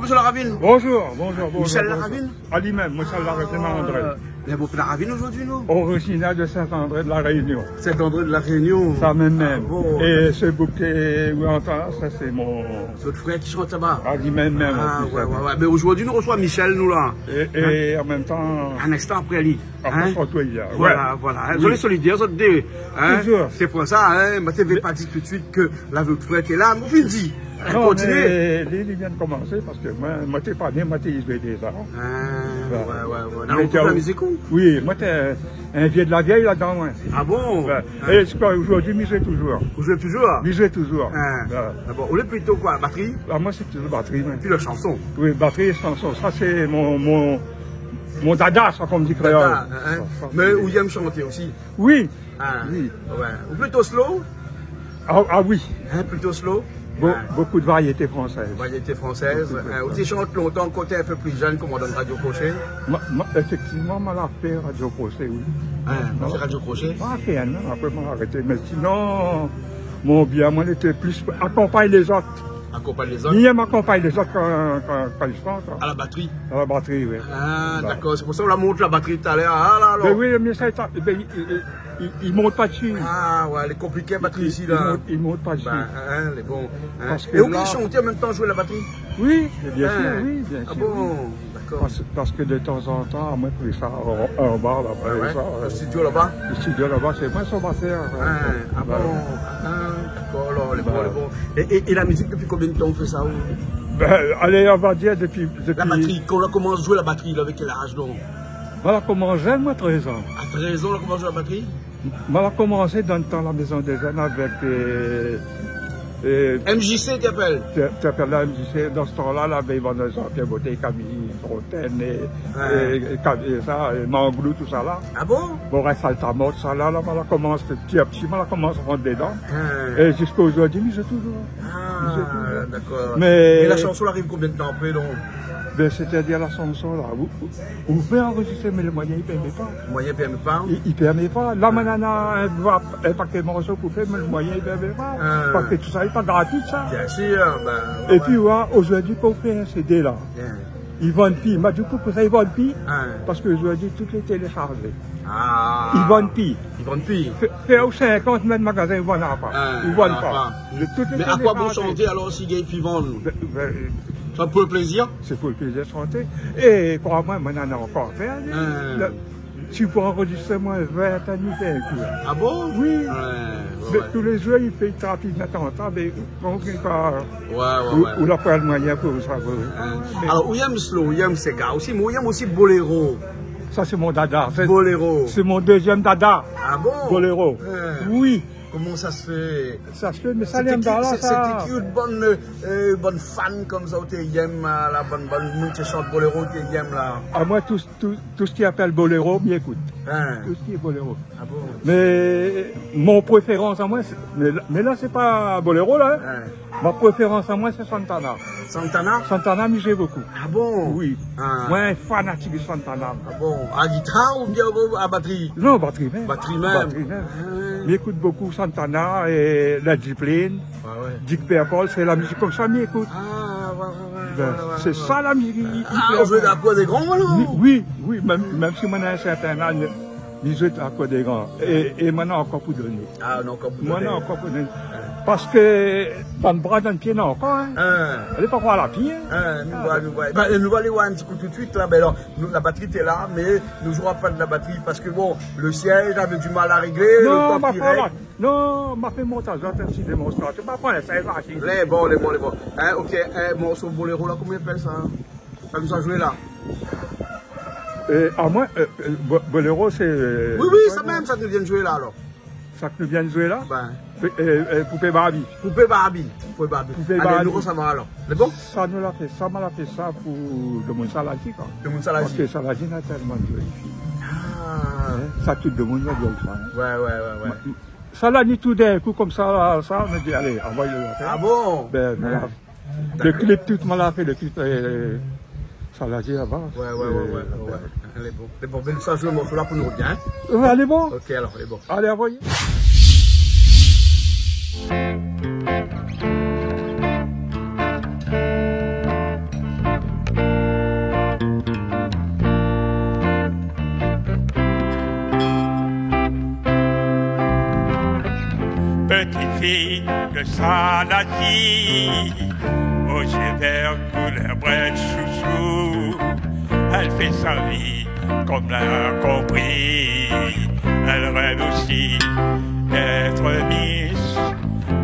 Monsieur Laravine. Bonjour, bonjour. Michel Laravine. À lui-même, Michel Laravine André. Mais beaucoup de Laravine aujourd'hui, non? Originaire de Saint-André de la Réunion. Saint-André de la Réunion. Ça même. Ah, bon. Et ce bouquet, où on entend, ça c'est mon... Votre frère qui chante là-bas. À lui-même. Ah, ouais. Mais aujourd'hui, nous reçoit Michel, nous là. Et en même temps... Un instant après lui. Après photo, il y a. Voilà. Vous êtes solidaires, vous êtes deux. Toujours. C'est pour ça, je ne t'avais pas dit tout de suite que la votre frère était là. Vous dit. Non, continuez. mais il vient de commencer parce que moi, je n'étais pas né, moi, je joué déjà. Ouais. Dans le la musique ou? Oui, moi, j'étais un vieux de la vieille là-dedans, moi. Ah bon? Et aujourd'hui, je joue toujours. Vous jouez toujours? Je joue toujours. Ah bon, vous êtes plutôt quoi? Batterie? Moi, c'est toujours batterie. Et puis la chanson? Oui, batterie et chanson. Ça, c'est mon dada, ça, comme dit créole. Mais vous aimez chanter aussi? Oui. Oui. Ou plutôt slow? Ah oui. Plutôt slow? Beaucoup de variétés françaises. Variétés françaises. Vous chantez longtemps quand tu es un peu plus jeune, comme on donne Radio Crochet? Effectivement, je l'ai fait Radio Crochet, oui. C'est Radio Crochet? Après, je m'ai arrêté. Mais sinon, mon bien, moi, j'étais plus accompagne les autres. Accompagne les autres? Ni m'accompagne les autres quand ils chantent. À la batterie? À la batterie, oui. Ah, d'accord. C'est pour ça qu'on la montre la batterie tout à l'heure. Ah là, mais oui, mais ça, il ne monte pas dessus. Ah ouais, elle est compliquée la batterie ici là. Il ne monte pas dessus. Les bons. Et vous pouvez chanter en même temps jouer la batterie? Oui, bien sûr, oui, bien sûr. Ah bon, d'accord. Parce que de temps en temps, moi, je fais ça en bas là-bas. Le studio là-bas? Le studio là-bas, c'est moi son batteur. Ah bon, d'accord, alors, les bons. Et la musique, depuis combien de temps on fait ça? Allez, on va dire depuis... La batterie, quand on commence à jouer la batterie, avec quel âge donc? Voilà, commencé, moi, 13 ans. À 13 ans, on a commencé à jouer la batterie? On a commencé dans le temps à la maison des jeunes avec... MJC, tu appelles? Tu appelles la MJC, dans ce temps-là, là, il y avait Jean-Pierre Baudet, Camille Fontaine, et ça, et Manglou, tout ça là. Ah bon? Bon, reste Altamont, ça là, on a commencé petit à petit, on a commencé à rentrer dedans. Et jusqu'à aujourd'hui, je toujours. Ah, d'accord. Mais la chanson arrive combien de temps après donc? C'est-à-dire la chanson là, vous pouvez enregistrer, mais le moyen il ne permet pas. Le moyen ne permet pas? Il ne permet pas. Là maintenant, un paquet de morceaux pour faire, mais le moyen il ne permet pas. Parce que tout ça n'est pas gratuit ça. Bien sûr. Et puis aujourd'hui, pour faire un CD là, ils vendent pire. Mais du coup, pour ça, ils vendent pire. Parce qu'aujourd'hui, tout est téléchargé. Ils vendent pire. Ils vendent pire. Faire aux 50 mètres de magasin, ils ne vendent pas. Ils ne vendent pas. Mais à quoi bon chanter alors si ils puis vendent? Ça pour le plaisir? C'est pour le plaisir de chanter. Et crois-moi, maintenant, on a encore fait. Tu peux enregistrer moins 20 ans, nous fait un coup. Ah bon? Oui. Mais tous les jours, il fait trafic d'attentat, mais on ne peut pas. Ou la pas le moyen pour ça. Alors, où aime slow, où aime ces gars aussi, mais où aime aussi boléro? Ça, c'est mon dada. Boléro. C'est mon deuxième dada. Ah bon? Boléro. Oui. Comment ça se fait? Ça se fait, mais ça l'aime dans là, ça. C'était qui une bonne fan comme ça, où tu aimes la bonne monde qui chante boléro, tu aimes là? Ah, moi, tout ce qui appelle boléro, m'y écoute. Tout ce qui est boléro. Ah bon? Mais mon préférence à moi, mais là, c'est pas boléro, là. Ma préférence à moi, c'est Santana. Santana? Santana, mais j'ai beaucoup. Ah bon? Oui. Moi, un fanatique de Santana. Ah bon? À guitare ou bien à batterie? Non, batterie même. Batterie même? J'écoute beaucoup Santana et la Zeppelin. Dick Purple, c'est la musique comme ça, m'écoute. C'est ça la musique. On joue à quoi des grands, alors? Oui, même si on a un certain âge, ils jouent à quoi des grands. Et maintenant encore pour donner. Ah, non, encore pour donner. Maintenant encore pour donner. Parce que dans le bras, dans le pied, non, encore. Elle n'est pas quoi à la pied. Nous allons aller voir un petit coup tout de suite. Là. Alors, la batterie est là, mais nous ne jouerons pas de la batterie parce que bon, le siège avait du mal à régler. Non, m'a fait montage, j'ai un petit démonstration. Je vais ça, les bons. Ok, morceau boléro, là, comment on appelle ça? Ça nous a joué là. À moi, boléro, c'est. Oui, ça même, ça nous vient de jouer là alors. Ça que nous vient de jouer là? Poupée Barbie. Poupée Barbie. Allez, nous ça va alors. C'est bon? Ça nous l'a fait ça pour le monde Salagi. Le monde Salagi. Parce que Salagi n'a tellement de jolies filles. Ça tout le monde a bien ça. Ouais. Salagi tout d'un coup comme ça, on a dit allez, envoyez-le. Ah bon? Le clip tout m'a l'a fait, le clip. Saladier là-bas. Ouais. Elle est bon. C'est bon, mais ça, je le morceau là pour nous bien. Elle est bon. Ok, alors, elle est bon. Allez, envoyez. Petite fille de Saladier, aux yeux verts couleur bret chouchou, elle fait sa vie comme l'a compris. Elle rêve aussi d'être Miss,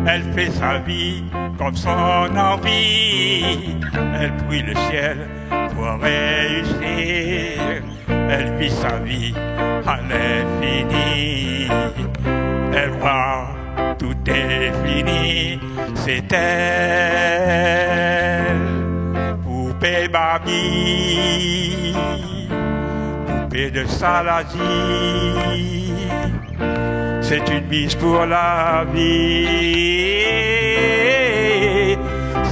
elle fait sa vie comme son envie. Elle brûle le ciel pour réussir, elle vit sa vie à l'infini. Elle voit tout est fini, c'est elle, poupée Barbie, poupée de Saladier. C'est une mise pour la vie,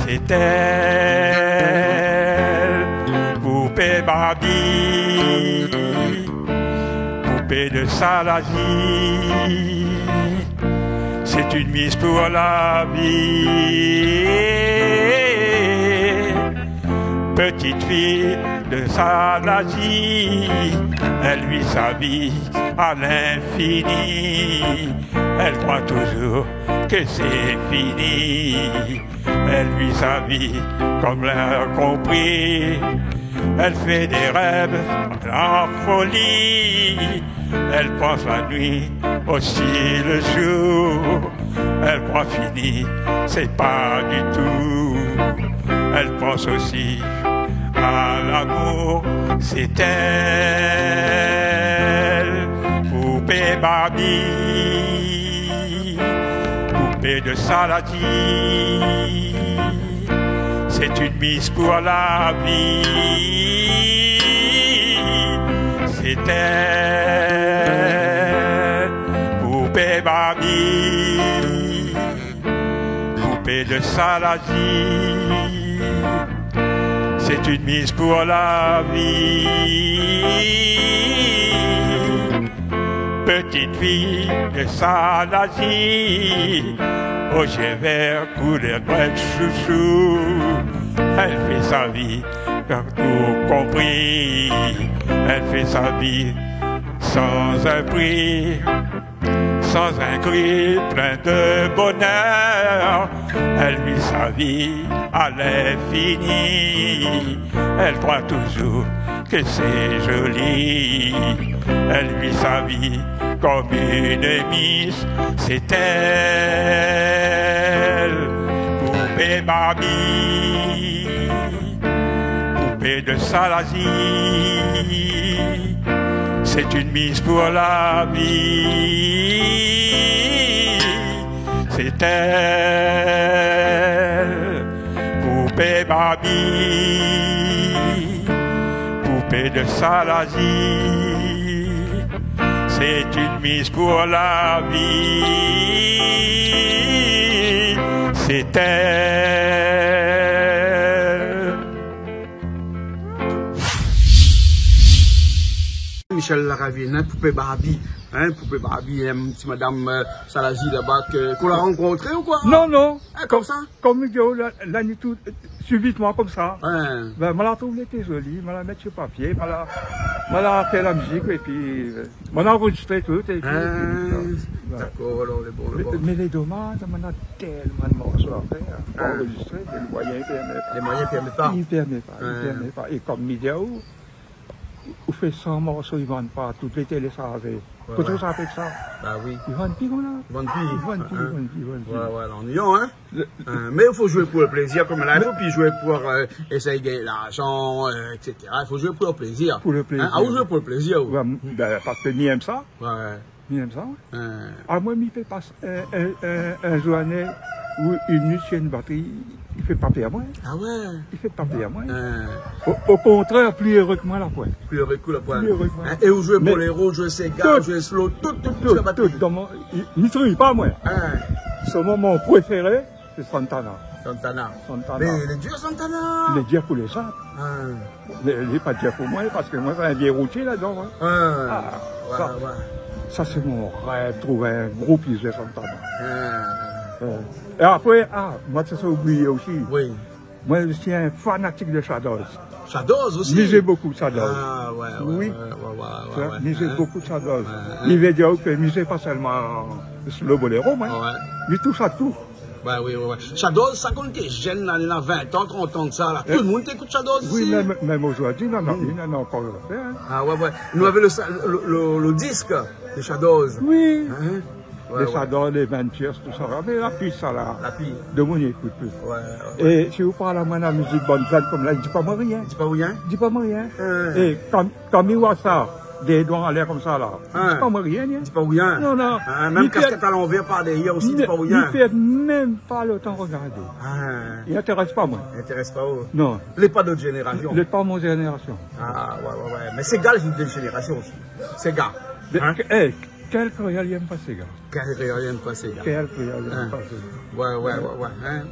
c'est elle, poupée Barbie, poupée de Saladier. C'est une mise pour la vie. Petite fille de Saladier, elle vit sa vie à l'infini. Elle croit toujours que c'est fini. Elle vit sa vie comme l'a compris. Elle fait des rêves en folie. Elle pense la nuit, aussi le jour. Elle croit fini, c'est pas du tout. Elle pense aussi à l'amour, c'est elle, poupée Barbie, poupée de Saladier. C'est une mise pour la vie, c'est elle, poupée Barbie, poupée de Saladier. C'est une mise pour la vie. Petite fille de Saladier, aux yeux verts couleur bret chouchou. Elle fait sa vie, car tout compris. Elle fait sa vie sans un prix, sans un cri, plein de bonheur. Elle vit sa vie à l'infini. Elle croit toujours que c'est joli. Elle vit sa vie comme une Miss. C'est elle, poupée Barbie, poupée de Saladier. C'est une mise pour la vie. C'est elle, poupée Barbie, poupée de Saladier. C'est une mise pour la vie. C'est elle. Michel Laravine, poupée Barbie, poupée Barbie, petit madame Saladier là-bas, qu'on l'a rencontrée ou quoi? Non, non. Comme ça? Comme l'année tout, subitement comme ça. Ouais. Ben, je la trouve était jolie, je la mets sur papier, je la fait la musique et puis, je l'ai enregistré tout. Et puis, d'accord, alors les bons. Mais les dommages, on a tellement de morceaux à faire, enregistrer, les moyens ne permettent pas. Les moyens ne permettent pas? Ils ne permettent pas. Et comme Midéo, on fait 100 morceaux, ils ne vendent pas toutes les téléchargées. Quand on s'appelle ça? Bah oui. Ils vendent plus comme là. Ils vendent plus. Ouais, l'ennuyant, hein. Mais il faut jouer pour le plaisir, comme là, il faut plus jouer pour essayer de gagner l'argent, etc. Il faut jouer pour le plaisir. Pour le plaisir. Ah, vous jouez pour le plaisir, oui. Ben, parce que ni aime ça. Ouais. Ni aime ça. Ah, moi, il fait pas un journée ou une nuit sur une batterie. Il fait pas payer à moi. Ah ouais? Il fait pas payer à moi. Au contraire, plus heureux que moi la pointe. Plus heureux que la pointe. Plus heureux que moi. Et vous jouez pour les rôles, jouez Sega, jouez Slow, tout la batterie. Tout, dans mon... Il ne trouve pas moi. Son moment préféré, c'est Santana. Santana. Mais il est dur, Santana. Il est dur pour les autres. Il n'est pas dur pour moi, parce que moi, j'ai un vieil routier là-dedans. Ça, c'est mon rêve, trouver un gros pizza Santana. Et après, moi, ça s'est oublié aussi. Oui. Moi, je suis un fanatique de Shadows. Shadows aussi? Misez beaucoup de Shadows. Oui. Misez beaucoup de Shadows. Il veut dire que misez pas seulement le boléro, mais tout ça, tout. Oui. Shadows, ça quand t'es jeune, là, il y a 20 ans, 30 ans de ça, là. Tout le monde écoute Shadows ici? Oui, même aujourd'hui, il en a encore fait. Nous avions le disque de Shadows. Oui. Les Shadows, les Ventures, tout ça. Mais la piste, ça, là. La piste. De mon écoute plus. Et si vous parlez à moi de la musique bonne comme là, il ne dit pas moi rien. Il dit pas rien? Il dit pas moi rien. Et quand il voit ça, des doigts en l'air comme ça, là, il ne dit pas moi rien. Il ne dit pas rien? Non. Même casquette à l'envers par derrière aussi, il ne dit pas rien. Il ne fait même pas le temps de regarder. Il n'intéresse pas moi. Il n'intéresse pas où? Non. Il n'est pas d'autre génération. Il n'est pas mon génération. Mais c'est gars, c'est une génération aussi. C'est gars. Quel créole n'aime pas ces gars? Quel créole n'aime pas ces gars? Quel créole n'aime pas ces gars?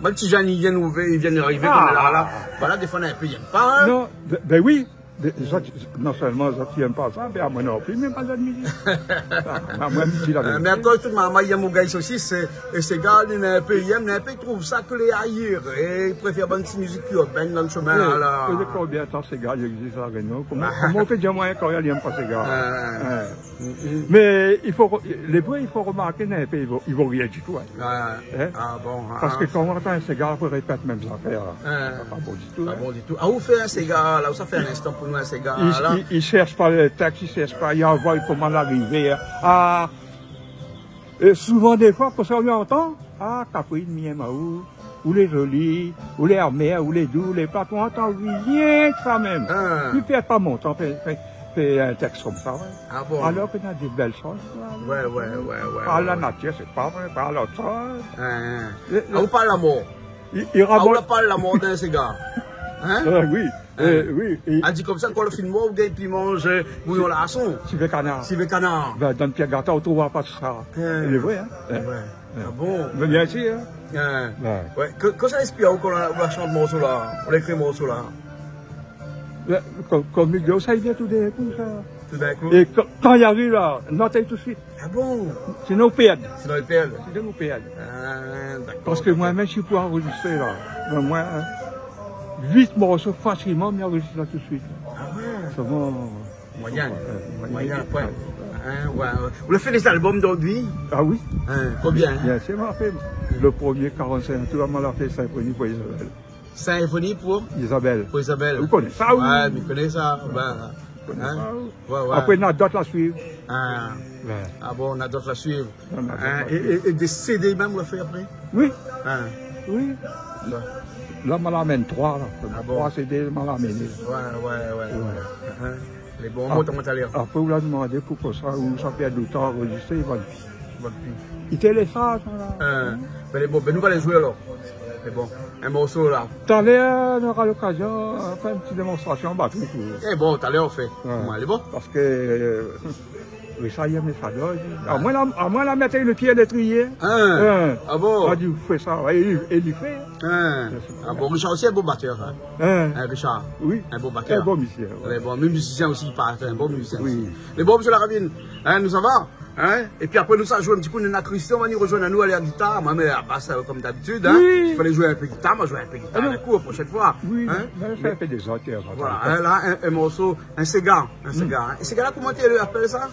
Même si Jeanne, ils viennent arriver comme là. Voilà, des fois, on a un peu, ils n'aiment pas. Non, ben oui. Non seulement ils n'aiment pas ça, mais à moi non plus, même pas de musique. Mais encore, tout le monde, il y a mon gars aussi, et ces gars, ils trouvent ça que les ailleurs. Et ils préfèrent bonne musique urbaine dans le chemin. Combien de temps ces gars existent à Réunion? Comment on peut dire moi quand ils n'aiment pas ces gars? Mais les bruits, il faut remarquer, ils vont rien du tout. Parce que quand on entend un cigare, on répète même ça affaire. Pas bon du tout. Pas bon du tout. Ah, où fait un cigare là? Où ça fait un instant pour nous un cigare là? Ils ne cherchent pas le texte, ils ne cherchent pas, ils envoient comment l'arriver. Souvent, des fois, pour ça, on entend, Caprine, Miemaou, ou les jolis, ou les amers, ou les doux, les plates, on entend rien que ça même. Ils ne perdent pas mon temps. Fait un texte comme ça, alors qu'on a des belles choses. Par la nature, c'est pas vrai, par l'autre chose. On parle l'amour. On parle l'amour d'un cigare. Oui. Elle dit comme ça, quand le film mort, et puis mange bouillon larçon. Civet canard. Dans le pied gâteau, on ne trouvera pas tout ça. Il est vrai, hein? Bon. Mais bien sûr. Que ça inspire quand on chante le morceau là, on écrit le morceau là? Comme il dit, ça vient tout d'un coup, ça. Tout d'un coup? Et quand il arrive là, notez tout de suite. Ah bon? Sinon, on perd. Sinon, ils perdent? Sinon, on perd. D'accord. Parce que moi-même, je suis pour enregistrer là. Moi, 8 morceaux facilement, mais enregistrer là tout de suite. C'est bon. Moyen, ouais. Vous avez fait des albums d'aujourd'hui? Ah oui. Combien? Bien sûr, on a fait le premier 45 tours, on a fait Symphonie pour Isabelle. Symphonie pour Isabelle. Pour Isabelle. Vous connaissez ça, oui? Ouais, vous connaissez ça. Après, on a d'autres à suivre. Ah bon, on a d'autres à suivre. Et des CD même, vous l'avez fait après? Oui. Oui. Là, on l'amène 3. 3 CD, on l'amène. Ouais. Les bons mots, comment t'as l'air? Après, vous l'avez demandé pourquoi ça, où ça fait du temps enregistrer, ils vont il téléphone, là. Mais les bons, nous allons les jouer alors. Mais bon, un morceau là. Tout à l'heure, on aura l'occasion de faire une petite démonstration batterie. Eh bon, tout à l'heure on fait. Elle est bon? Parce que oui, ça y est, mais ça doit. À moins la mettre le pied à l'étrier. Ah bon? On dit, vous faites ça. Et il fait. Ah bon, Richard aussi est un beau batteur. Richard? Oui. Un beau batteur. Un bon musicien. Les bons musiciens aussi, il paraît. Un bon musicien. Oui. Les bons, monsieur Laravine, nous ça va? Et puis après nous ça joue un petit coup, on a Christian, on va nous rejoindre à nous aller à la guitare, moi mais à basse comme d'habitude, il fallait jouer un peu de guitare, moi jouer un peu de guitare, la prochaine fois. Oui, ça fait des auteurs. Voilà, là un morceau, un cigare. Et ce gars-là, comment tu appelles ça?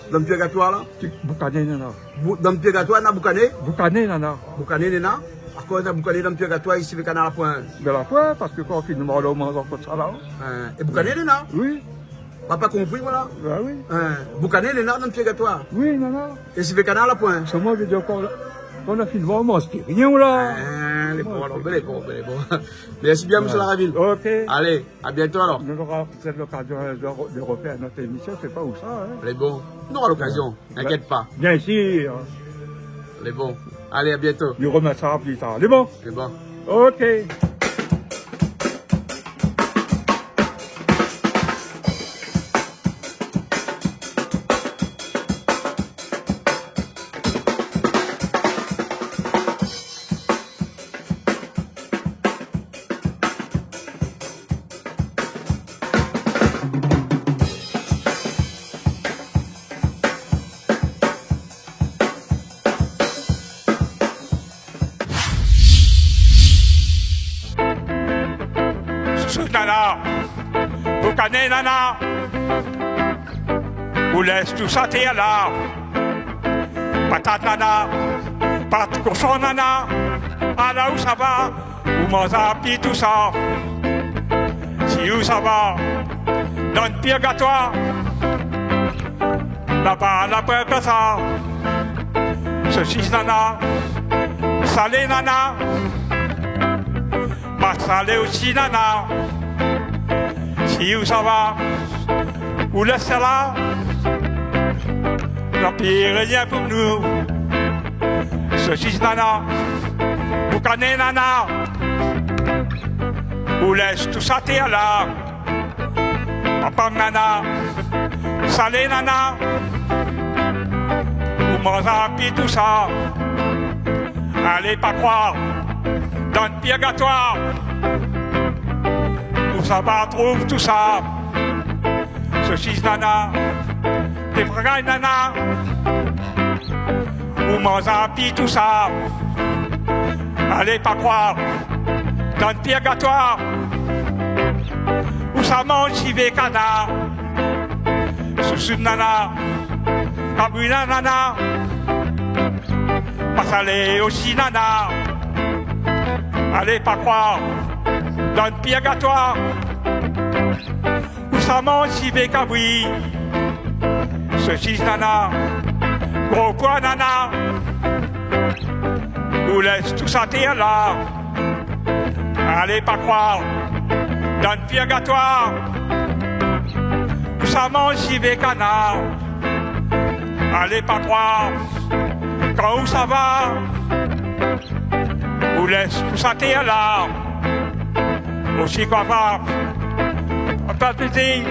Dans le purgatoire là? Boucané, nana. Dans le purgatoire, on a Boucané? Boucané, nana. Boucané, nana? À cause on a Boucané dans le purgatoire, ici le canard à point. De la point, parce que quand on finit de manger, on mange encore ça là. Et Boucané, nana? Oui. Papa compris, voilà? Oui. Boucané, les nards dans le purgatoire? Oui, non. Et si le canard à point? C'est moi, je veux dire, quand on a fini de voir, on mange rien, là. Les bons. Merci bien, monsieur Laravine. Ok. Allez, à bientôt alors. On aura peut-être l'occasion de refaire notre émission, c'est pas où ça, hein. Les bons. On aura l'occasion, n'inquiète pas. Bien sûr. Les bons. Allez, à bientôt. Nous remettre ça plus tard. Les bons? Les bons. Ok. Boucané nana, ou laisse tout ça t'es là. Patate nana, pâte cochon nana, à là où ça va, ou manzapi tout ça. Si où ça va, dans le purgatoire, là-bas la peur que ça. Saucisse nana, salé nana, pas salé aussi nana. Si où ça va, où laisse là, l'empire rien pour nous. Saucisse nana, boucané nana, où laisse tout ça t'es là. Papa nana, salé nana, où manzapi tout ça. Allez pas croire dans le purgatoire, où ça va trouve tout ça. Saucisse nana, des bragailles nana, où manzapi tout ça. Allez pas croire dans le purgatoire, où ça mange chivé canard. Sous nana, cabouina nana, pas salé aussi nana. Allez pas croire dans le purgatoire, où ça mange chivé caboui. Saucisse nana, gros poids nana, où laisse tout ça t'es là. Allez pas croire dans le purgatoire, où ça mange chivé canard. Allez pas croire quand où ça va, où laisse tout ça t'es là. Aussi quoi va, pas petit,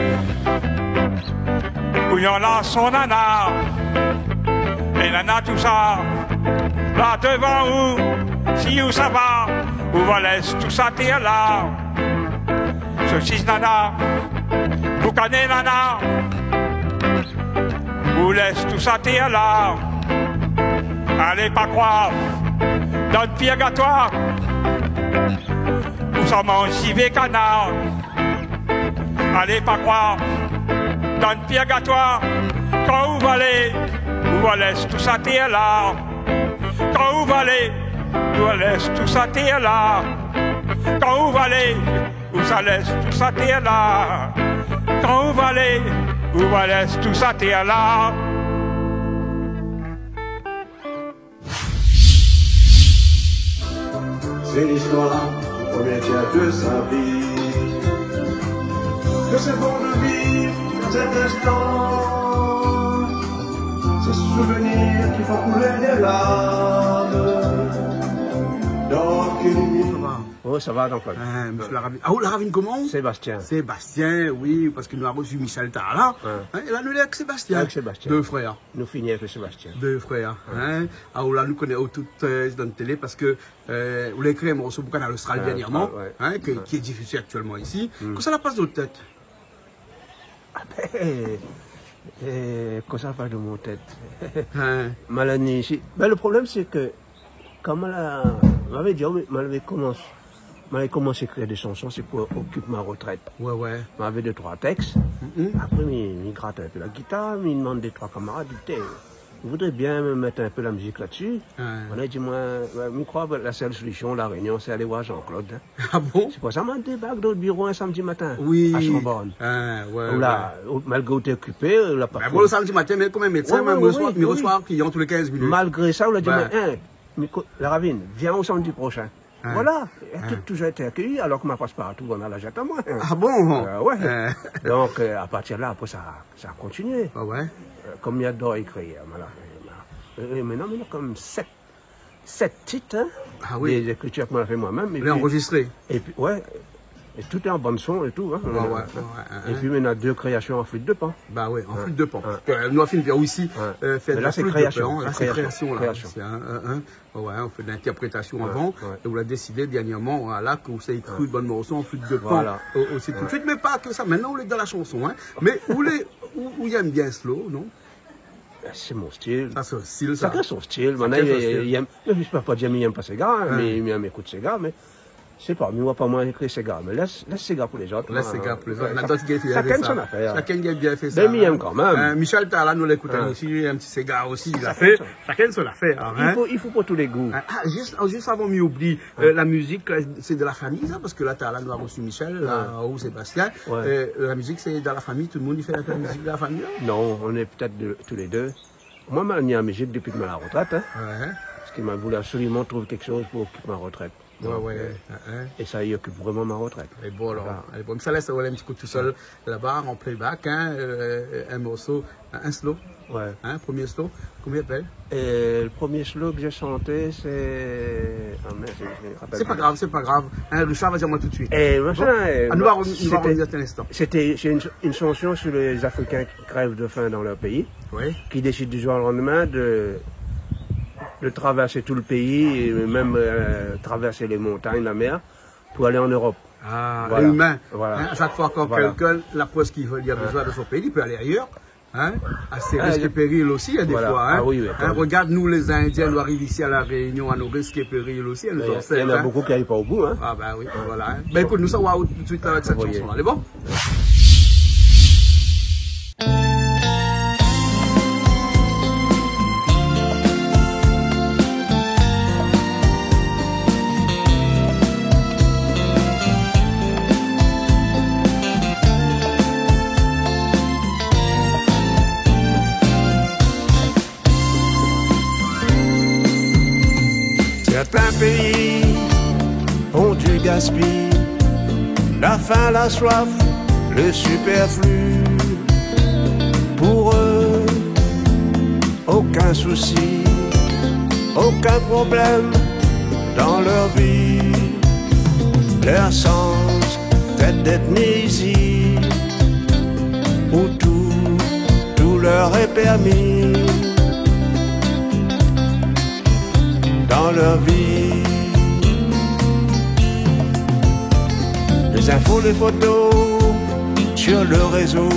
où y en a son nana. Et nana tout ça, là devant où, si où ça va, où va laisse tout ça t'es là. Saucisse nana, boucané nana, où laisse tout ça t'es là. Allez pas croire dans le purgatoire, où ça mange chivé canard. Allez pas croire dans le purgatoire, quand où va laisse tout ça t'es là. Quand où va laisse tout ça t'es là. Quand où ça laisse tout ça t'es là. Quand où va laisse tout ça t'es là. C'est l'histoire du premier tiers de sa vie, que c'est bon de vivre cet instant, ces souvenirs qui font couler des larmes. Donc Oh, ça va donc. Monsieur Laravine. Ah, la Ravine comment? Sébastien. Sébastien, oui, parce qu'il nous a reçu Michel Tala. Hein, et là, nous, avec Sébastien. Avec Sébastien. Deux frères. Nous finissons avec Sébastien. Deux frères. Hein. Ah, là, nous connaissons toutes dans la télé parce que vous l'avez créé, on reçoit beaucoup dans l'Australie dernièrement, hein, qui est diffusé actuellement ici. Que ça la passe de votre tête? Ah ben, que ça passe de mon tête. Maladie ici. Ben, le problème, c'est que, quand m'avait dit, m'avait commencé à écrire des chansons, c'est pour occuper ma retraite. Ouais, ouais. M'avait 2-3 textes. Après, il gratte un peu la guitare, il demande des 3 camarades, il dit, vous voudrez bien me mettre un peu la musique là-dessus. On a dit, moi, je crois que la seule solution, la réunion, c'est aller voir Jean-Claude. Hein. Ah bon? C'est pour ça, on débarque dans le bureau un samedi matin. Oui. À Chambonne. Ouais, là, malgré que tu es occupé, la pas. Bon, le samedi matin, mais comme un médecin, même il reçoit un client tous les 15 minutes. Malgré ça, on a dit, la Ravine, viens au samedi prochain. Voilà, elle a toujours été accueillie, alors que ma passe-partout, on a la jette à moi. Ah bon? Ouais. Donc, à partir de là, après, ça a continué. Ah ouais? Comme il y a d'autres écrits, voilà. Et maintenant, il y a comme 7 titres, hein, ah oui. Des écritures que moi fait moi-même. Il est enregistré. Et puis, ouais. Et tout est en bande son et tout. Hein, et puis maintenant 2 créations en flûte de pan. Bah oui, en flûte de pan. Nous on vient aussi faire de la flûte de pan. Là c'est création. Ouais, on fait de l'interprétation avant. Et on l'a décidé dernièrement là que vous avez écrit de bonnes morceaux en flûte de pan. Aussi tout de suite, mais pas que ça. Maintenant on est dans la chanson. Hein. Mais où il aime bien slow, non? C'est mon style. Ça, c'est son style, ça. C'est son style. Maintenant, il aime. Je ne peux pas dire qu'il n'aime pas ces gars, mais il m'écoute ces gars, mais. C'est pas, moi, pas moi écrit Sega, mais laisse Sega pour les autres. Laisse Sega pour les autres. Chacun son affaire. Chacun a bien fait ça. Demi-aime quand même. Michel Tala, nous l'écoutons aussi, un petit Sega aussi, il a fait. Chacun son affaire. Il faut pour tous les goûts. Juste avant, m'y oublie, la musique, c'est de la famille, ça, parce que là, Tala nous a reçu Michel, ou Sébastien. La musique, c'est dans la famille, tout le monde, il fait la musique de la famille. Non, on est peut-être tous les deux. Moi, je suis en musique depuis que je suis à la retraite. Parce qu'il m'a voulu absolument trouver quelque chose pour occuper ma retraite. Et ça y occupe vraiment ma retraite. Et bon, alors, ça laisse un petit coup tout seul là-bas en playback, un morceau, un slow. Premier slow. Comment il appelle? Et le premier slow que j'ai chanté, c'est. Ah merde, c'est pas grave. Richard va dire moi tout de suite. Nous va revenir un instant. C'était une chanson sur les Africains qui crèvent de faim dans leur pays, qui décident du jour au lendemain de traverser tout le pays, et même traverser les montagnes, la mer, pour aller en Europe. Voilà. Humain. Voilà. À chaque fois quand quelqu'un, la preuve qu'il veut dire besoin de son pays, il peut aller ailleurs. À ses risques et périls aussi, des fois. Regarde, nous les Indiens, nous arrivons ici à La Réunion, à nos risques et périls aussi. Il y en a beaucoup qui n'arrivent pas au bout. Ah ben oui, voilà. Ben écoute, nous sommes tout de suite avec cette chanson-là. C'est bon? Certains pays ont du gaspillage, la faim, la soif, le superflu. Pour eux, aucun souci, aucun problème dans leur vie. Leur sens d'être nés ici, où tout leur est permis. Dans leur vie, les infos, les photos sur le réseau,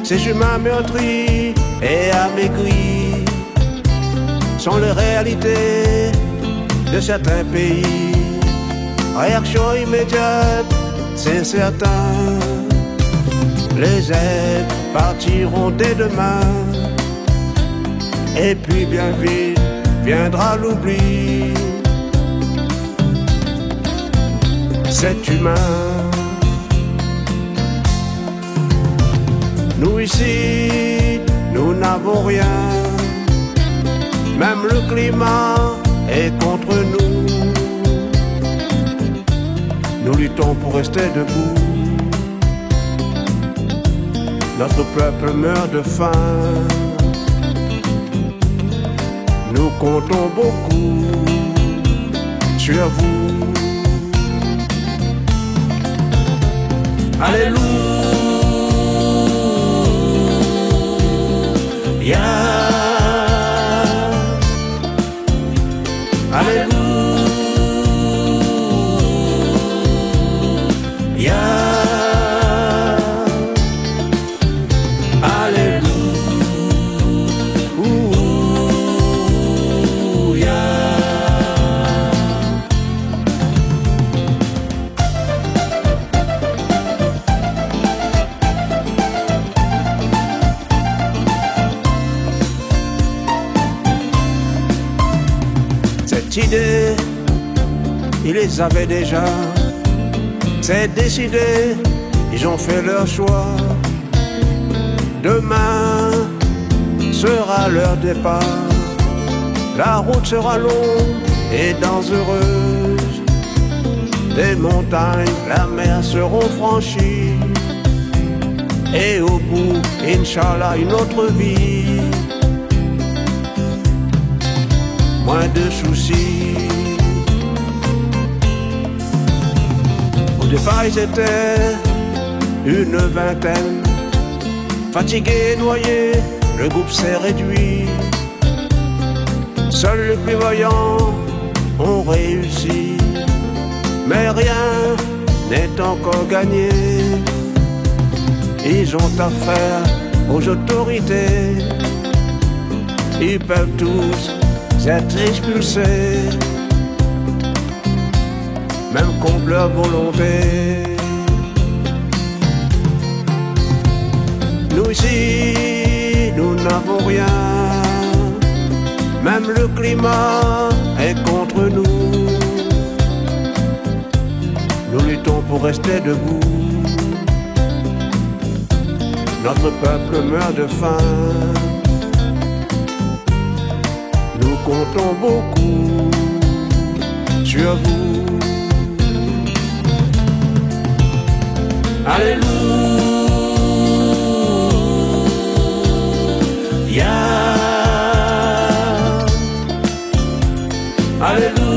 ces humains meurtris et amaigris sont les réalités de certains pays. Réaction immédiate, c'est certain, les aides partiront dès demain, et puis bien vite viendra l'oubli. C'est humain. Nous ici, nous n'avons rien. Même le climat est contre nous. Nous luttons pour rester debout. Notre peuple meurt de faim. Nous comptons beaucoup sur vous. Alléluia. Alléluia. Cette idée, ils les avaient déjà. C'est décidé, ils ont fait leur choix. Demain sera leur départ. La route sera longue et dangereuse. Des montagnes, la mer seront franchies. Et au bout, Inch'Allah, une autre vie. Moins de soucis. Au départ, ils étaient une vingtaine. Fatigués, noyés, le groupe s'est réduit. Seuls les plus voyants ont réussi. Mais rien n'est encore gagné. Ils ont affaire aux autorités. Ils peuvent tous être expulsés. même contre leur volonté. Nous ici, nous n'avons rien, même le climat est contre nous. Nous luttons pour rester debout. Notre peuple meurt de faim. Nous comptons beaucoup sur vous. Alléluia. Alléluia.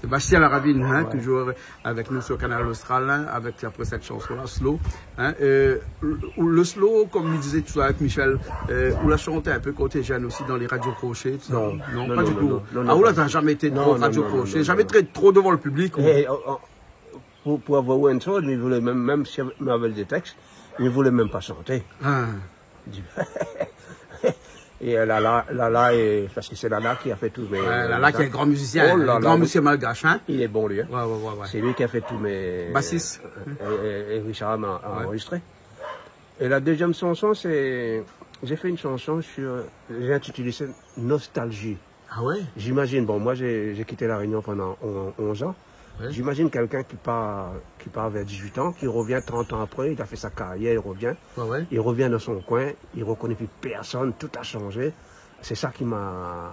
Bastien Laravine, hein, ouais. Toujours avec nous sur Canal Austral, hein, avec après cette chanson-là, Slow. Hein, le slow, comme il disait tout à l'heure avec Michel, on l'a chanté un peu quand tu es jeune aussi dans les radios crochets. Non, pas du tout. Ah, ou là, tu n'as jamais été trop radio crochet, jamais trop devant le public. Pour avoir une chose, il voulait même si on avait des textes, il ne voulait même pas chanter. Ah. Et Lala, parce que c'est Lala qui a fait tous mes... Lala qui est un grand musicien, un grand musicien malgache, hein. Il est bon, lui. Hein. Ouais. C'est lui qui a fait tous mes... Bassiste. Et Richard m'a enregistré. Et la deuxième chanson, c'est... J'ai fait une chanson sur... J'ai intitulé ça Nostalgie. Ah ouais? J'imagine, bon, moi j'ai quitté La Réunion pendant 11 ans. Ouais. J'imagine quelqu'un qui part vers 18 ans, qui revient 30 ans après, il a fait sa carrière, il revient. Ouais. Il revient dans son coin, il ne reconnaît plus personne, tout a changé. C'est ça qui m'a...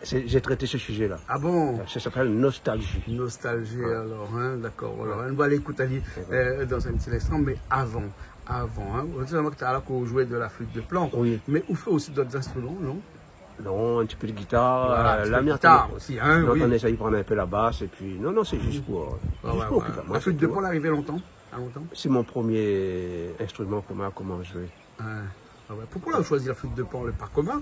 J'ai traité ce sujet-là. Ah bon? Ça s'appelle Nostalgie. Nostalgie, ouais. Alors, hein, d'accord. Alors, on va aller écouter dans un petit instant, mais avant, hein, on sait que tu as là qu'on jouait de la flûte de plan. Oui. Mais on fait aussi d'autres instruments, non? Non, un petit peu de guitare, voilà, la guitare aussi, hein, oui. On essaye de prendre un peu la basse et puis... Non, c'est juste pour... La flûte de pan, elle est arrivée longtemps? C'est mon premier instrument commun, comment jouer. Pourquoi on a choisi la flûte de pan, le pas commun?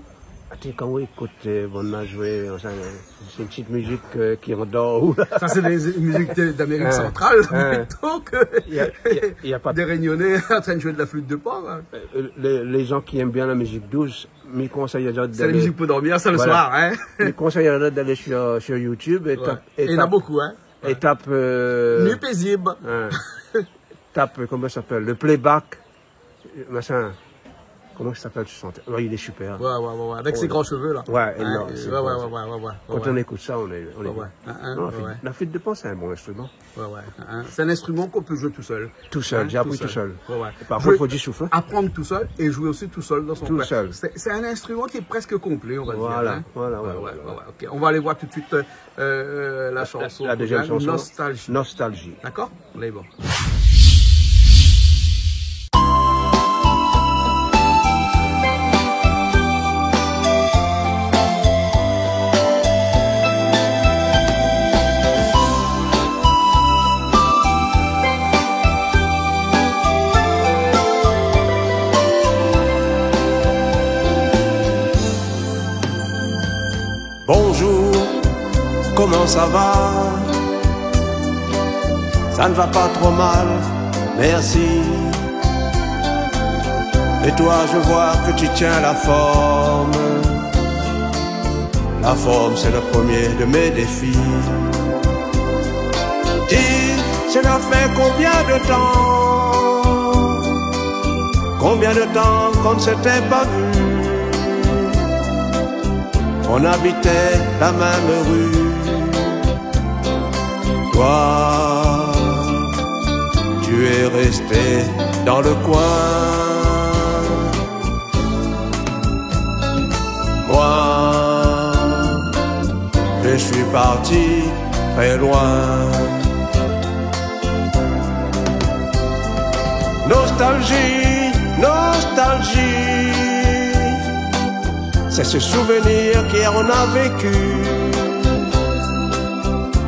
Quand on écoute, on a joué, c'est une petite musique qui endort. Ça, c'est des musiques d'Amérique centrale, donc il y a pas des Réunionnais en train de jouer de la flûte de pan. Hein. Les gens qui aiment bien la musique douce, me conseillent d'aller... C'est la musique pour dormir, c'est le soir, hein. Me conseillent d'aller sur YouTube et il y en a beaucoup, hein. Et tape... Nuit paisible. Tape, comment ça s'appelle, le playback, machin... Comment ça s'appelle ce chanteur? Ouais, il est super. Ouais. Avec ses grands cheveux, là. Ouais. Quand on écoute ça, on est La flûte de pan, c'est un bon instrument. C'est un instrument qu'on peut jouer tout seul. Tout seul, j'ai appris tout seul. Parfois, il faut du souffle. Apprendre tout seul et jouer aussi tout seul dans son coin. Tout seul. C'est un instrument qui est presque complet, on va dire. Voilà. Ok, on va aller voir tout de suite la chanson. La deuxième chanson. Nostalgie. D'accord? Là, bon. Bonjour, comment ça va? Ça ne va pas trop mal, merci. Et toi, je vois que tu tiens la forme. La forme, c'est le premier de mes défis. Dis, cela fait combien de temps qu'on ne s'était pas vu? On habitait la même rue. Toi, tu es resté dans le coin. Moi, je suis parti très loin. Nostalgie, nostalgie, c'est ce souvenir qu'hier on a vécu.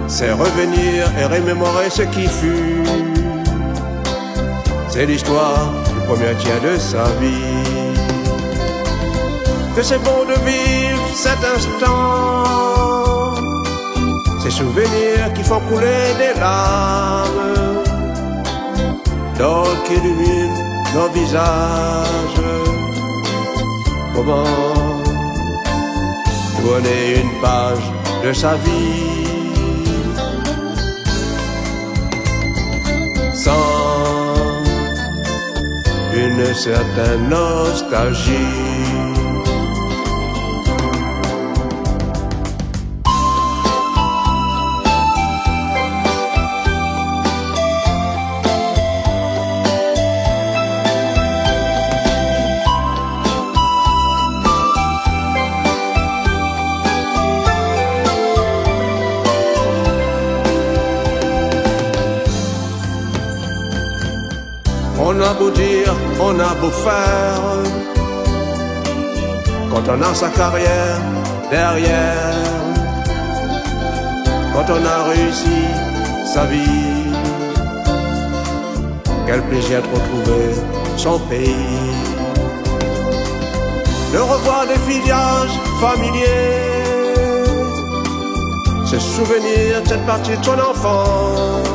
C'est revenir et remémorer ce qui fut. C'est l'histoire du premier tiers de sa vie. Que c'est bon de vivre cet instant, ces souvenirs qui font couler des larmes, d'or qui illuminent nos visages. Comment tourner une page de sa vie sans une certaine nostalgie. On a beau dire, on a beau faire, quand on a sa carrière derrière, quand on a réussi sa vie, quel plaisir de retrouver son pays, de revoir des villages familiers, se souvenir de cette partie de son enfance.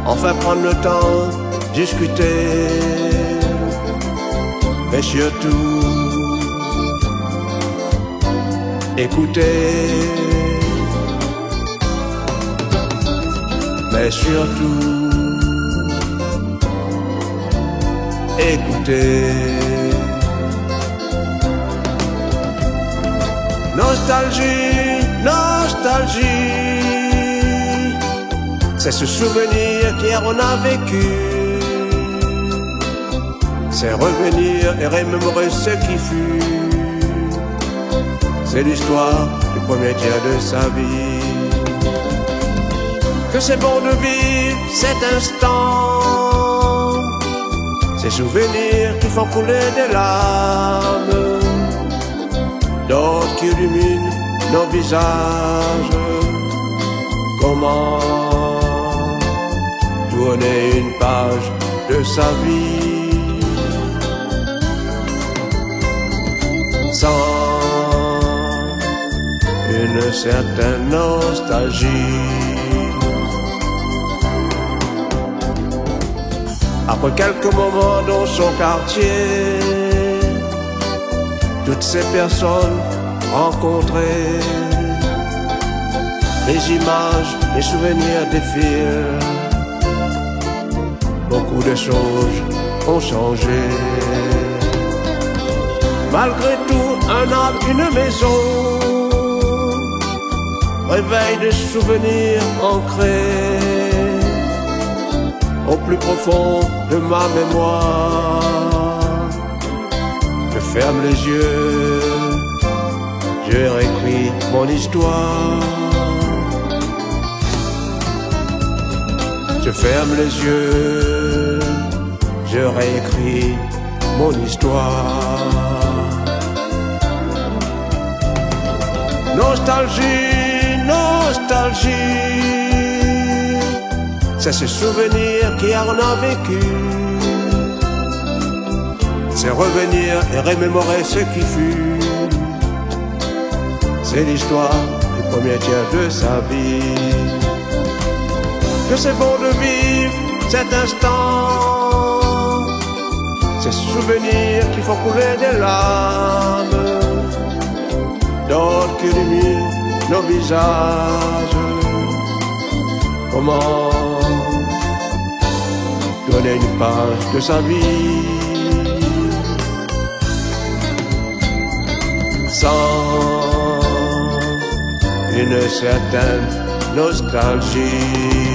Enfin prendre le temps, discuter, et surtout écouter, mais surtout écouter. Nostalgie, nostalgie, c'est ce souvenir qu'hier on a vécu. C'est revenir et remémorer ce qui fut. C'est l'histoire du premier tiers de sa vie. Que c'est bon de vivre cet instant, ces souvenirs qui font couler des larmes, d'autres qui illuminent nos visages. Comment tourner une page de sa vie sans une certaine nostalgie. Après quelques moments dans son quartier, toutes ces personnes rencontrées, les images, les souvenirs défilent. Beaucoup de choses ont changé. Malgré tout, un arbre, une maison, réveille des souvenirs ancrés au plus profond de ma mémoire. Je ferme les yeux, je réécris mon histoire. Je ferme les yeux, je réécris mon histoire. Nostalgie, nostalgie, c'est ce souvenir qu'hier on a vécu. C'est revenir et remémorer ce qui fut. C'est l'histoire du premier tiers de sa vie. Que c'est bon de vivre cet instant, ces souvenirs qui font couler des larmes, d'autres qui illuminent nos visages. Comment tourner une page de sa vie sans une certaine nostalgie.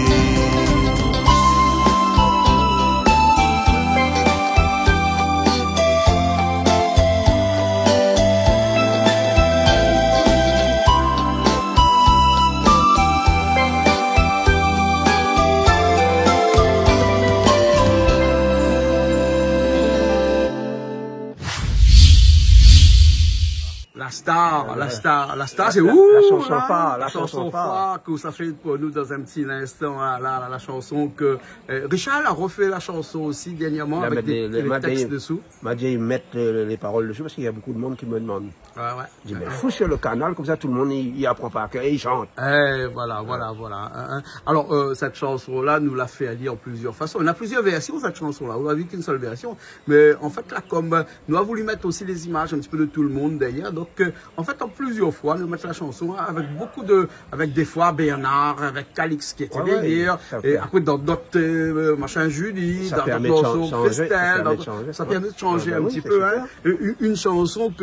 La star, c'est où? La chanson phare que ça fait pour nous dans un petit instant, la chanson que Richard a refait la chanson aussi dernièrement avec des textes dessous. M'a dit ils mettent les paroles dessus parce qu'il y a beaucoup de monde qui me demande. Ouais. Je dis mais fous sur le canal comme ça tout le monde y apprend par cœur et il chante. Voilà. Alors cette chanson là nous l'a fait aller en plusieurs façons. On a plusieurs versions cette chanson là. On a vu qu'une seule version, mais en fait là comme nous avons voulu mettre aussi les images un petit peu de tout le monde derrière. Donc en fait en plusieurs fois nous mettons la chanson avec avec des fois Bernard, avec Calix qui était derrière, et après dans d'autres machin Julie, dans d'autres chansons Christelle, ça permet de changer un petit peu. Une chanson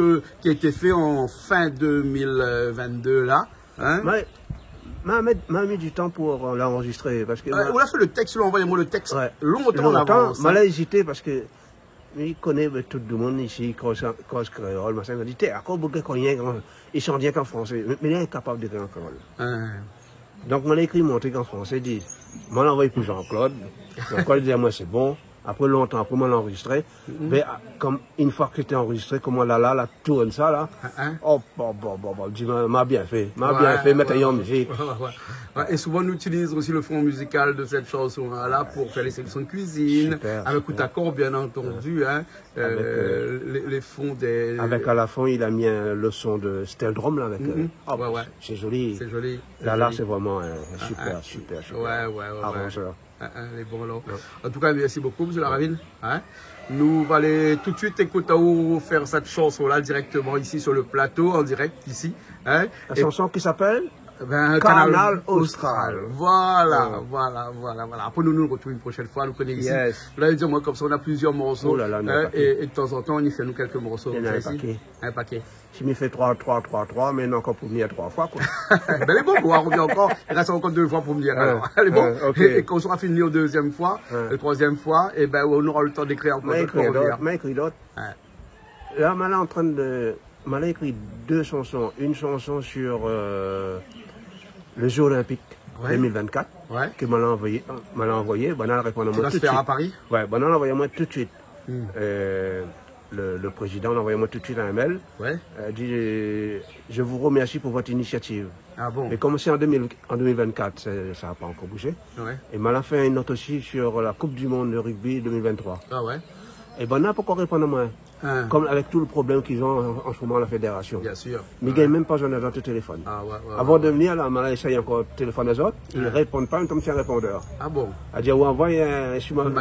qui a été faite en fin 2022 là. M'a mis du temps pour l'enregistrer parce que on a fait le texte, envoyez-moi le texte longtemps en avance. M'a hésité parce que il connaît tout le monde ici, cause créole, machin. Il m'a dit, t'es encore beaucoup de il chante rien qu'en français, mais il est incapable d'écrire en créole. Donc, on a écrit mon truc en français, dit, m'en envoyé pour Jean-Claude. Jean-Claude dit à moi, c'est bon. Après longtemps, après m'en enregistré. Mais comme une fois que c'était enregistré, comment la tourne ça là. Oh, dis m'a bien fait. Mettez en musique. Et souvent, on utilise aussi le fond musical de cette chanson-là pour faire les sélections de cuisine. Avec Outakor, bien entendu, les fonds des... Avec à la fin, il a mis le son de Steldrum, là, avec... C'est joli. C'est joli. Là, c'est vraiment super. Arrangeur. Les bons là. En tout cas, merci beaucoup, M. Laravine. Nous allons aller tout de suite écouter ou faire cette chanson-là directement ici sur le plateau, en direct ici. La chanson qui s'appelle Canal Austral. Voilà. Après, nous retrouvons une prochaine fois. Nous connaissons ici. Vous allez dire, moi, comme ça, on a plusieurs morceaux. Et de temps en temps, on y fait nous quelques morceaux. Un paquet. Je m'y fais 3, mais non, encore pour venir 3 fois, quoi. Ben, les bons, on revient encore. Il reste encore 2 fois pour venir. Elle est bon. Et quand on sera fini la deuxième fois, la troisième fois, et ben, on aura le temps d'écrire encore d'autres. Mais écrit d'autres. Là, Mala en train de, Mala écrit 2 chansons. Une chanson sur, le Jeux Olympiques 2024. Que Mala a envoyé. Mala répond à moi tout de suite. Tu vas se faire à Paris? Mala l'a envoyé à moi tout de suite. Le président l'a envoyé moi tout de suite un mail. Dit je vous remercie pour votre initiative. Mais comme c'est en 2024, ça n'a pas encore bougé. Et Mala fait une note aussi sur la Coupe du Monde de rugby 2023. Et n'a pas encore répondu à moi. Comme avec tout le problème qu'ils ont en ce moment à la fédération. Bien sûr. Mais ils ne gagnent même pas un agent de téléphone. Avant de venir, là, Mala essaye encore de téléphoner aux autres. Ils ne répondent pas, comme c'est un répondeur. Elle dit, envoie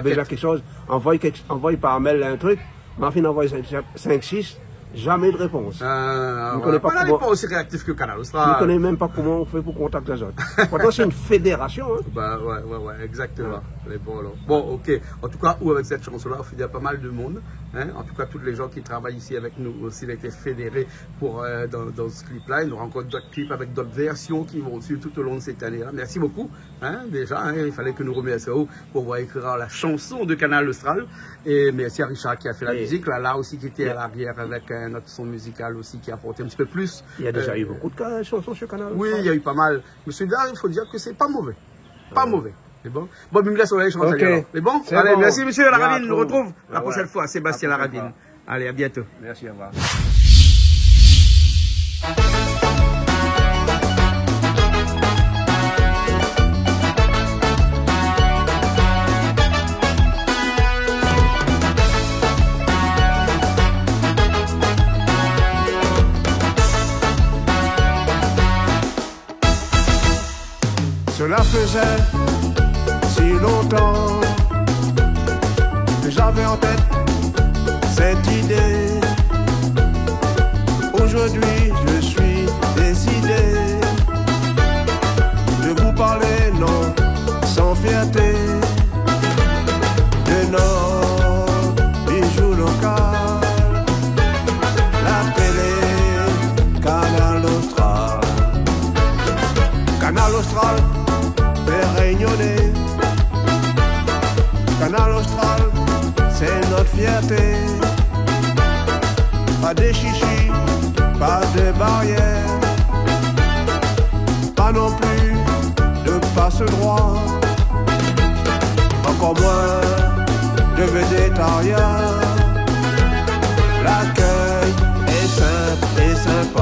déjà quelque chose, envoie par mail un truc. Ma fille envoie 5-6, jamais de réponse. On n'est pas aussi réactif que Canal Austral. On ne connaît même pas comment on fait pour contacter les autres. Pourtant, c'est une fédération. Exactement. Bon, ok. En tout cas, avec cette chanson-là, on fédère pas mal de monde. En tout cas, tous les gens qui travaillent ici avec nous aussi ont été fédérés dans ce clip-là. Il y aura encore d'autres clips avec d'autres versions qui vont suivre tout au long de cette année-là. Merci beaucoup. Déjà, il fallait que nous remercions pour pouvoir écrire la chanson de Canal Austral. Et merci à Richard qui a fait la musique. Là aussi, qui était à l'arrière avec notre son musical aussi qui a apporté un petit peu plus. Il y a déjà eu beaucoup de chansons sur Canal Austral. Oui, il y a eu pas mal. Monsieur Dar, il faut dire que c'est pas mauvais. Pas mauvais. C'est bon. Bon, mais me laisse, on va aller chanter. C'est bon? Allez, merci, monsieur Laravine. Nous retrouve la prochaine fois. Sébastien Laravine. Allez, à bientôt. Merci, au revoir. Cela faisait si longtemps que j'avais en tête cette idée. Aujourd'hui, je suis décidé de vous parler, non, sans fierté, de nos bijoux locaux, la télé, Canal Austral. Canal Austral fait rayonner. Canal Austral, c'est notre fierté. Pas de chichis, pas de barrières, pas non plus de passe-droit, encore moins de végétariens. L'accueil est simple et simple.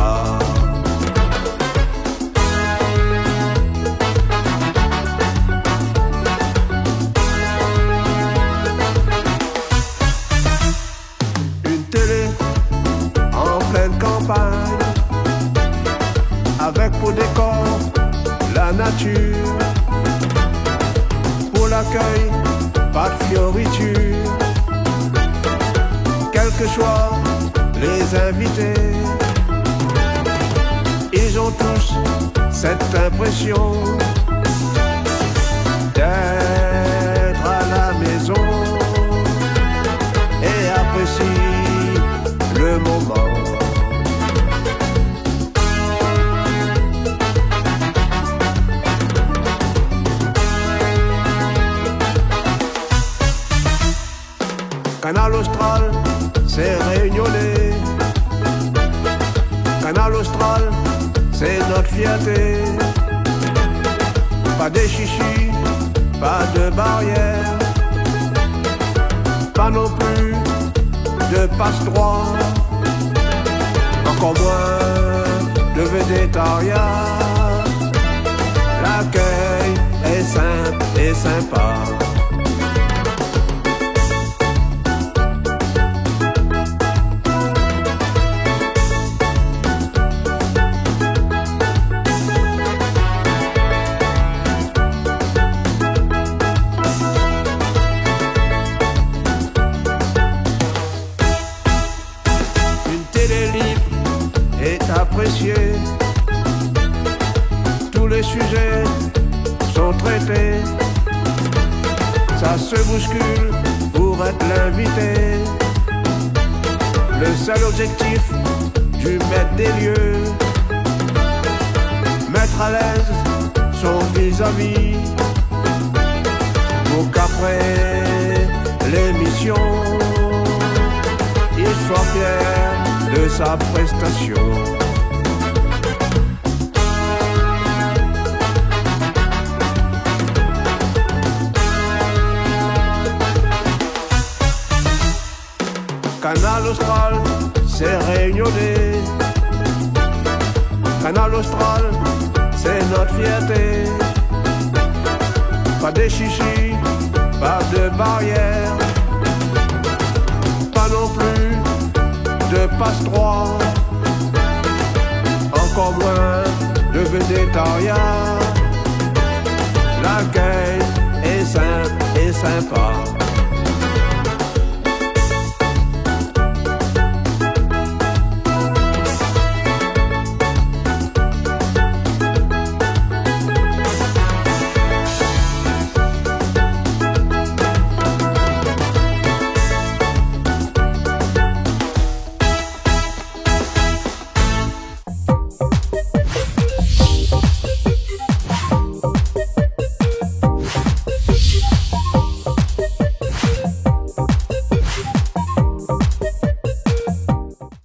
campagne, avec pour décor la nature. Pour l'accueil, pas de fioriture. Quels que soient les invités, ils ont tous cette impression d'être à la maison et apprécient le moment. Canal Austral, c'est réunionnais. Canal Austral, c'est notre fierté. Pas de chichis, pas de barrières, pas non plus de passe-droit, encore moins de végétariat. L'accueil est simple et sympa. Tous les sujets sont traités. Ça se bouscule pour être l'invité. Le seul objectif du maître des lieux, mettre à l'aise son vis-à-vis, pour qu'après l'émission, il soit fier de sa prestation. Canal Austral, c'est réunionnais. Canal Austral, c'est notre fierté. Pas de chichis, pas de barrières, pas non plus de passe-droit, encore moins de végétariat. L'accueil est simple et sympa.